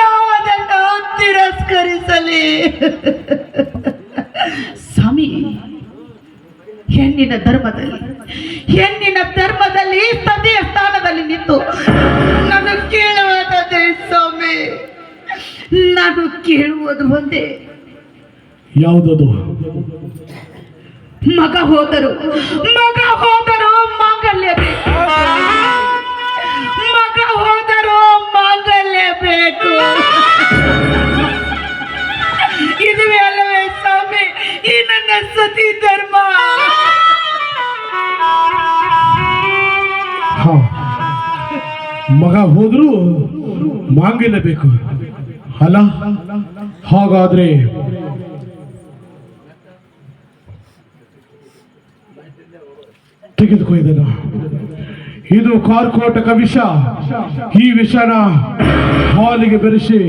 ಯಾವುದನ್ನು ತಿರಸ್ಕರಿಸಲಿ? ಸ್ವಾಮಿ, ಹೆಣ್ಣಿನ ಧರ್ಮದಲ್ಲಿ ಸತಿಯ ಸ್ಥಾನದಲ್ಲಿ ನಿಂತು ನಾನು ಕೇಳುವುದೇ ಸ್ವಾಮಿ, ನಾನು ಕೇಳುವುದು ಒಂದೇ. ಯಾವುದದು? ಮಗ ಹೋದರು ಮಾಂಗಲ್ಯ ಬೇಕು. ಮಗ ಹೋದರು ಮಾಂಗಲ್ಯ ಬೇಕು. ಇದುವೇ ಅಲ್ಲವೇ ಸ್ವಾಮಿ ಈ ನನ್ನ ಸತಿ ಧರ್ಮ? ಮಗ ಹೋದ್ರು ಮಾಂಗಲ್ಯ ಬೇಕು ಅಲ್ಲ? ಹಾಗಾದ್ರೆ ತೆಗೆದುಕೋ ಇದನ್ನ. ಇದು ಕಾರ್ಕೋಟಕ ವಿಷ. ಈ ವಿಷನ ಹಾಲಿಗೆ ಬೆರೆಸಿ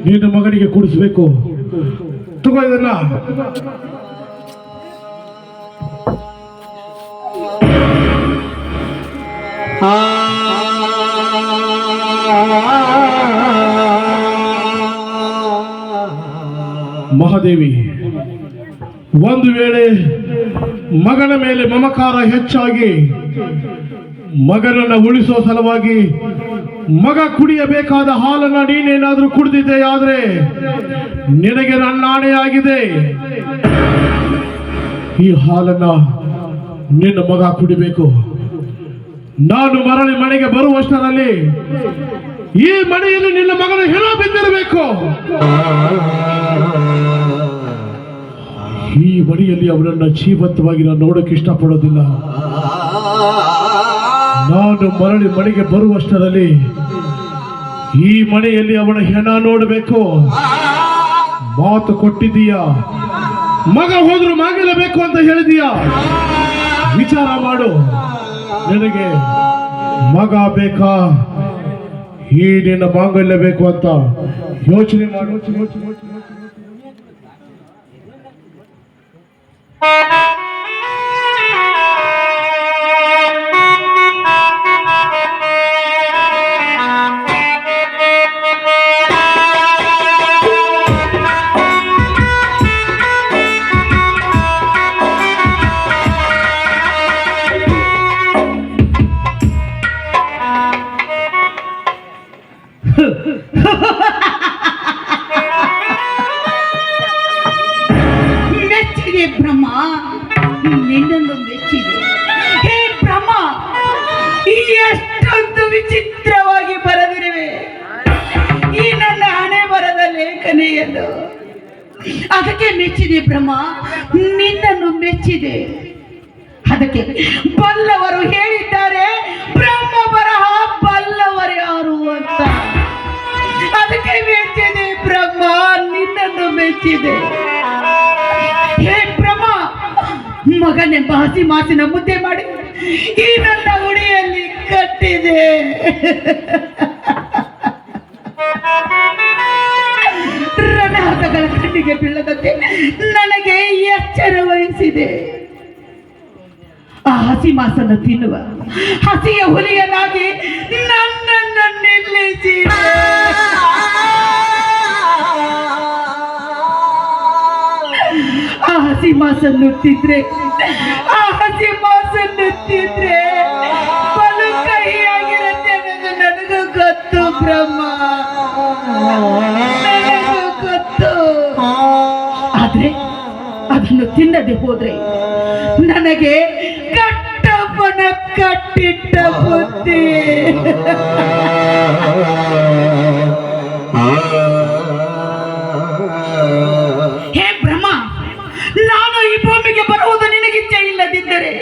ನಿನ್ನ ಮಗನಿಗೆ ಕುಡಿಸ್ಬೇಕು. ತಗೋ ಇದನ್ನ. ಮಹಾದೇವಿ, ಒಂದು ವೇಳೆ ಮಗನ ಮೇಲೆ ಮಮಕಾರ ಹೆಚ್ಚಾಗಿ ಮಗನನ್ನ ಉಳಿಸೋ ಸಲುವಾಗಿ ಮಗ ಕುಡಿಯಬೇಕಾದ ಹಾಲನ್ನ ನೀನೇನಾದ್ರೂ ಕುಡಿದಿದ್ದೆ ಆದ್ರೆ ನಿನಗೆ ನನ್ನ ಆಣೆಯಾಗಿದೆ, ಈ ಹಾಲನ್ನ ನಿನ್ನ ಮಗ ಕುಡಿಬೇಕು. ನಾನು ಮರಳಿ ಮನೆಗೆ ಬರುವಷ್ಟರಲ್ಲಿ ಈ ಮನೆಯಲ್ಲಿ ನಿನ್ನ ಮಗನ ಹೆಣ ಬಿದ್ದಿರಬೇಕು. ಈ ಮನೆಯಲ್ಲಿ ಅವನನ್ನ ಜೀವಂತವಾಗಿ ನಾನು ನೋಡಕ್ಕೆ ಇಷ್ಟಪಡೋದಿಲ್ಲ. ನಾನು ಮರಳಿ ಮನೆಗೆ ಬರುವಷ್ಟರಲ್ಲಿ ಈ ಮನೆಯಲ್ಲಿ ಅವನ ಹೆಣ ನೋಡಬೇಕು. ಮಾತು ಕೊಟ್ಟಿದ್ದೀಯಾ, ಮಗ ಹೋದ್ರು ಮಾಂಗಲ್ಯಬೇಕು ಅಂತ ಹೇಳಿದೀಯಾ. ವಿಚಾರ ಮಾಡು, ನಿನಗೆ ಮಗ ಬೇಕಾ ಈ ನಿನ್ನ ಮಾಂಗಲ್ಯ ಬೇಕು ಅಂತ ಯೋಚನೆ ಮಾಡು. ಮೆಚ್ಚಿದೆ ಬ್ರಹ್ಮ, ನಿನ್ನನ್ನು ಮೆಚ್ಚಿದೆ. ಹೇ ಬ್ರಹ್ಮ, ಎಷ್ಟೊಂದು ವಿಚಿತ್ರವಾಗಿ ಬರೆದಿರುವೆ ಈ ನನ್ನ ಹಣೆ ಬರದ ಲೇಖನೆಯನ್ನು. ಅದಕ್ಕೆ ಮೆಚ್ಚಿದೆ ಬ್ರಹ್ಮ, ನಿನ್ನನ್ನು ಮೆಚ್ಚಿದೆ. ಅದಕ್ಕೆ ಬಲ್ಲವರು ಹೇಳಿದ್ದಾರೆ, ಬ್ರಹ್ಮ ಬರಹ ಬಲ್ಲವರು ಯಾರು ಅಂತ. ಅದಕ್ಕೆ ಮೆಚ್ಚಿದೆ ಬ್ರಹ್ಮ, ನಿನ್ನನ್ನು ಮೆಚ್ಚಿದೆ. ಹೇ ಬ್ರಹ್ಮ, ಮಗನೆಂಬ ಹಸಿ ಮಾಸಿನ ಮುದ್ದೆ ಮಾಡಿ ಈ ನನ್ನ ಉಡಿಯಲ್ಲಿ ಕಟ್ಟಿದೆ. ರಣಹತಗಳ ಕಣ್ಣಿಗೆ ಬೀಳದಂತೆ ನನಗೆ ಎಚ್ಚರ ವಹಿಸಿದೆ. ಆ ಹಸಿ ಮಾಸನ್ನು ತಿನ್ನುವ ಹಸಿಯ ಹುಲಿಯನಾಗಿ ನನ್ನನ್ನು ನಿಲ್ಲಿಸಿದೆ. ಆ ಹಸಿ ಮಾಸನ್ನು ತಿಂದ್ರೆ ಬಲು ಕಹಿಯಾಗಿರುತ್ತೆ ಅನ್ನೋದು ನನಗೂ ಗೊತ್ತು ಬ್ರಹ್ಮ, ನನಗೂ ಗೊತ್ತು. ಆದ್ರೆ ಅದನ್ನು ತಿನ್ನದೆ ಹೋದ್ರೆ ನನಗೆ ಕಟ್ಟಪ್ಪನ ಕಟ್ಟಿಟ್ಟ ಬುದ್ಧಿ. ಹೇ ಬ್ರಹ್ಮ, ನಾನು ಈ ಭೂಮಿಗೆ ಬರುವುದು ನಿನಗಿಚ್ಛೆ ಇಲ್ಲದಿದ್ದರೆ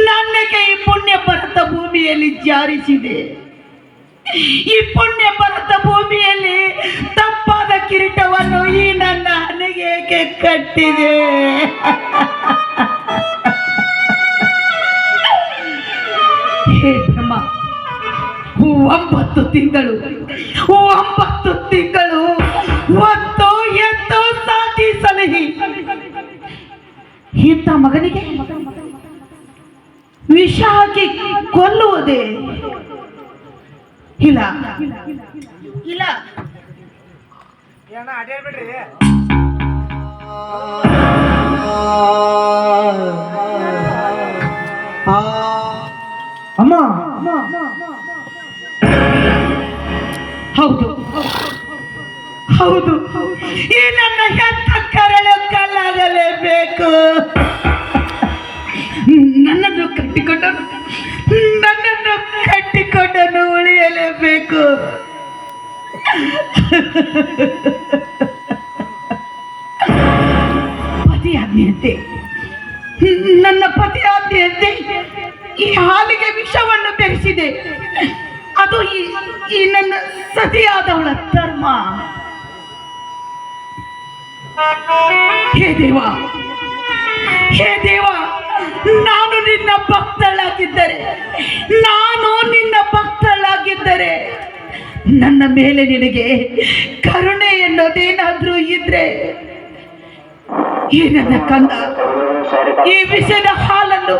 ನನಗೆ ಈ ಪುಣ್ಯ ಭರತ ಭೂಮಿಯಲ್ಲಿ ಜಾರಿಸಿದೆ. ಈ ಪುಣ್ಯ ಭರತ ಭೂಮಿಯಲ್ಲಿ ತಪ್ಪಾದ ಕಿರೀಟವನ್ನು ಈ ನನ್ನ ಹಣೆಗೆ ಕಟ್ಟಿದೆ. ಹೇ ಬ್ರಹ್ಮ, 9 ತಿಂಗಳು ಹೊತ್ತು ಎತ್ತು ಸಾಕಿ ಸಲಹಿ ಇಂಥ ಮಗನಿಗೆ ವಿಷ ಹಾಕಿ ಕೊಲ್ಲುವುದೇ? ಇಲ್ಲ ಇಲ್ಲ. ಅಮ್ಮ, ಹೌದು ಹೌದು, ಈ ನನ್ನ ಹೆತ್ತ ಕರಳು ಕಲ್ಲಾಗಲೇಬೇಕು. ನನ್ನನ್ನು ಕಟ್ಟಿಕೊಂಡನು ಉಳಿಯಲೇಬೇಕು. ಪತಿ ಆಜ್ಞೆಯಂತೆ, ನನ್ನ ಪತಿ ಆಜ್ಞೆಯಂತೆ ಈ ಹಾಲಿಗೆ ವಿಷವನ್ನು ಬೆರೆಸಿದೆ. ಅದು ಈ ನನ್ನ ಸತಿಯಾದವಳ ಧರ್ಮ. ಹೇ ದೇವ, ಹೇ ದೇವ, ನಾನು ನಿನ್ನ ಭಕ್ತಳಾಗಿದ್ದರೆ ನನ್ನ ಮೇಲೆ ನಿನಗೆ ಕರುಣೆ ಎನ್ನುವುದೇನಾದ್ರೂ ಇದ್ರೆ ಈ ನನ್ನ ಕಂದ ಈ ವಿಷದ ಹಾಲನ್ನು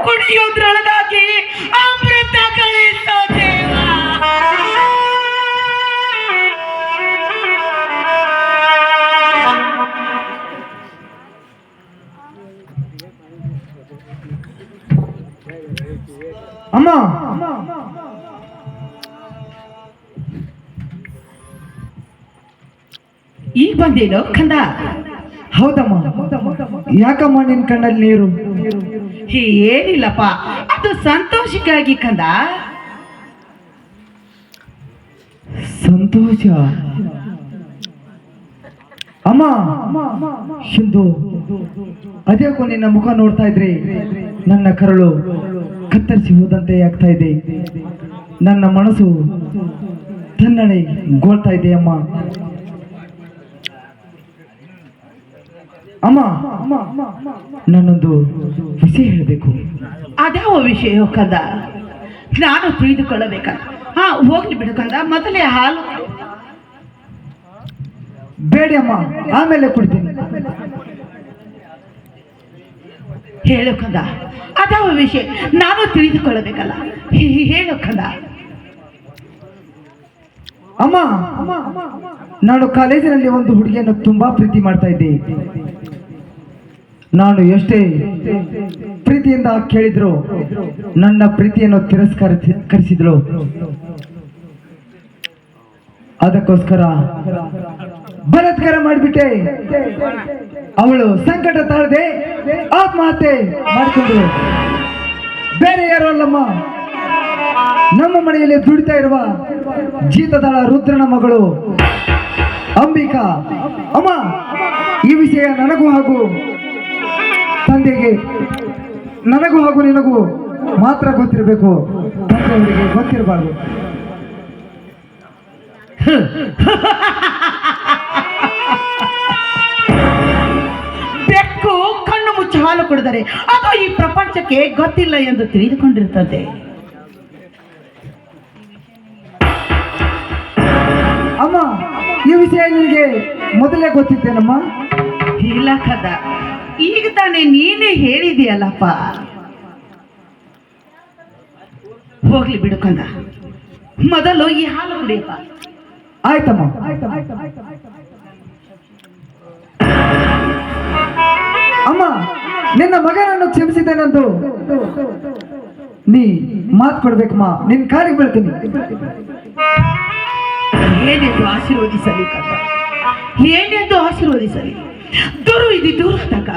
ಕುಡಿಯೋದ್ರೊಳಗಾಗಿ ಅಮೃತ ಕಳಿಸೋ ದೇವ. ಅಮ್ಮ, ಈಗ ಬಂದೇನೋ ಕಂದ? ಹೌದಮ್ಮ. ಯಾಕಮ್ಮ ನಿನ್ ಕಣ್ಣಲ್ಲಿ ನೀರು? ಏನಿಲ್ಲಪ್ಪ, ಅದು ಸಂತೋಷಕ್ಕಾಗಿ ಕಂದ. ಸಂತೋಷ? ಅಮ್ಮ, ಸಿಂಧು, ಅದ್ಯಾಕೋ ನಿನ್ನ ಮುಖ ನೋಡ್ತಾ ಇದ್ರೆ ನನ್ನ ಕರಳು ಕತ್ತರಿಸಿ ಹೋದಂತೆ ಆಗ್ತಾ ಇದೆ. ನನ್ನ ಮನಸ್ಸು ತನ್ನಡೆ ಗೋಳ್ತಾ ಇದೆ. ಅಮ್ಮ, ಅಮ್ಮ, ನಾನೊಂದು ವಿಷಯ ಹೇಳಬೇಕು. ಅದ್ಯಾವ ವಿಷಯ ಕಂದ? ನಾನು ತಿಳಿದುಕೊಳ್ಳಬೇಕಂದ. ಹೋಗ್ಲಿ ಬಿಡು ಕಂದ, ಮೊದಲೇ ಹಾಲು. ಬೇಡಿ ಅಮ್ಮ, ಆಮೇಲೆ ಕುಡ್ತೀನಿ. ಹೇಳು ಕಂದ, ಅದ್ಯಾವ ವಿಷಯ? ನಾನು ತಿಳಿದುಕೊಳ್ಳಬೇಕಲ್ಲ, ಹೇಳು ಕಂದ. ಅಮ್ಮ, ನಾನು ಕಾಲೇಜಿನಲ್ಲಿ ಒಂದು ಹುಡುಗಿಯನ್ನು ತುಂಬಾ ಪ್ರೀತಿ ಮಾಡ್ತಾ ಇದ್ದೆ. ನಾನು ಎಷ್ಟೇ ಪ್ರೀತಿಯಿಂದ ಕೇಳಿದ್ರು ನನ್ನ ಪ್ರೀತಿಯನ್ನು ತಿರಸ್ಕರಿಸಿದ್ರು. ಅದಕ್ಕೋಸ್ಕರ ಬಲಾತ್ಕಾರ ಮಾಡಿಬಿಟ್ಟೆ. ಅವಳು ಸಂಕಟ ತಾಳದೆ ಆತ್ಮಹತ್ಯೆ ಮಾಡಿಕೊಂಡ್ರು. ಬೇರೆ ಯಾರು ಅಲ್ಲಮ್ಮ, ನಮ್ಮ ಮನೆಯಲ್ಲಿ ದುಡಿತಾ ಇರುವ ಜೀತದಾಳ ರುದ್ರನ ಮಗಳು ಅಂಬಿಕಾ. ಅಮ್ಮ, ಈ ವಿಷಯ ನನಗೂ ಹಾಗೂ ತಂದೆಗೆ, ನನಗೂ ಹಾಗೂ ನಿನಗೂ ಮಾತ್ರ ಗೊತ್ತಿರಬೇಕು. ತಂದೆಯವರಿಗೆ ಗೊತ್ತಿರಬಾರ್ದು. ಬೆಕ್ಕು ಕಣ್ಣು ಮುಚ್ಚಿ ಹಾಲು ಕುಡಿದರೆ ಅದು ಈ ಪ್ರಪಂಚಕ್ಕೆ ಗೊತ್ತಿಲ್ಲ ಎಂದು ತಿಳಿದುಕೊಂಡಿರುತ್ತದೆ. ಅಮ್ಮ, ಈ ವಿಷಯ ನಿನಗೆ ಮೊದಲೇ ಗೊತ್ತಿತ್ತೇನಮ್ಮ? ಇಲ್ಲ ಕದ, ಈಗ ತಾನೇ ನೀನೇ ಹೇಳಿದೆಯಲ್ಲಪ್ಪ. ಹೋಗ್ಲಿ ಬಿಡು ಕಂದ, ಮೊದಲು ಈ ಹಾಲು ಕುಡಿಯಪ್ಪ. ಆಯ್ತಮ್ಮ. ಅಮ್ಮ, ನಿನ್ನ ಮಗನನ್ನು ಕ್ಷಮಿಸಿದ್ದೇನೆಂದು ನೀ ಮಾತು ಕೊಡ್ಬೇಕಮ್ಮ. ನಿನ್ ಕಾಲಿಗೆ ಬೀಳ್ತೀನಿ. ಏನೆಂದು ಆಶೀರ್ವದಿಸಲಿ ಕಂದ, ಏನೆಂದು ಆಶೀರ್ವದಿಸಲಿ. ದೂರದಾಗ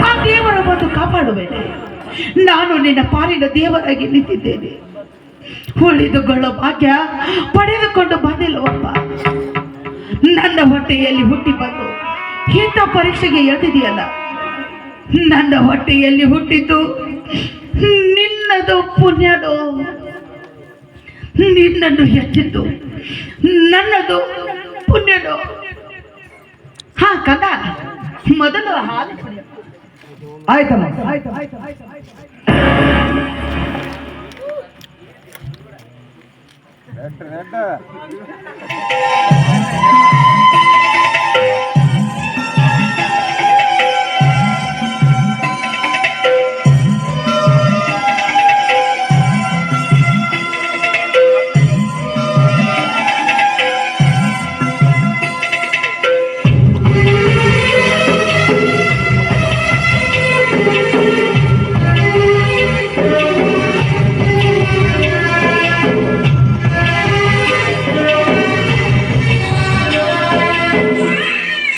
ಆ ದೇವರ ಬಂದು ಕಾಪಾಡುವೇನೆ. ನಾನು ನಿನ್ನ ಪಾಲಿನ ದೇವರಾಗಿ ನಿಂತಿದ್ದೇನೆ. ಉಳಿದುಕೊಳ್ಳೋ ಭಾಗ್ಯ ಪಡೆದುಕೊಂಡು ಬಂದಿಲ್ಲವಪ್ಪ. ನನ್ನ ಹೊಟ್ಟೆಯಲ್ಲಿ ಹುಟ್ಟಿ ಬಂದು ಇಂಥ ಪರೀಕ್ಷೆಗೆ ಎಳೆದಿದೆಯಲ್ಲ, ನನ್ನ ಹೊಟ್ಟೆಯಲ್ಲಿ ಹುಟ್ಟಿದ್ದು ನಿನ್ನದು ಪುಣ್ಯದು, ನಿನ್ನನ್ನು ಹೆಚ್ಚಿದ್ದು ನನ್ನದು ಪುಣ್ಯದು. ಕಂದ, ಮೊದಲು ಹಾಲು. ಆಯ್ತಮ್ಮ. ರೆಡ್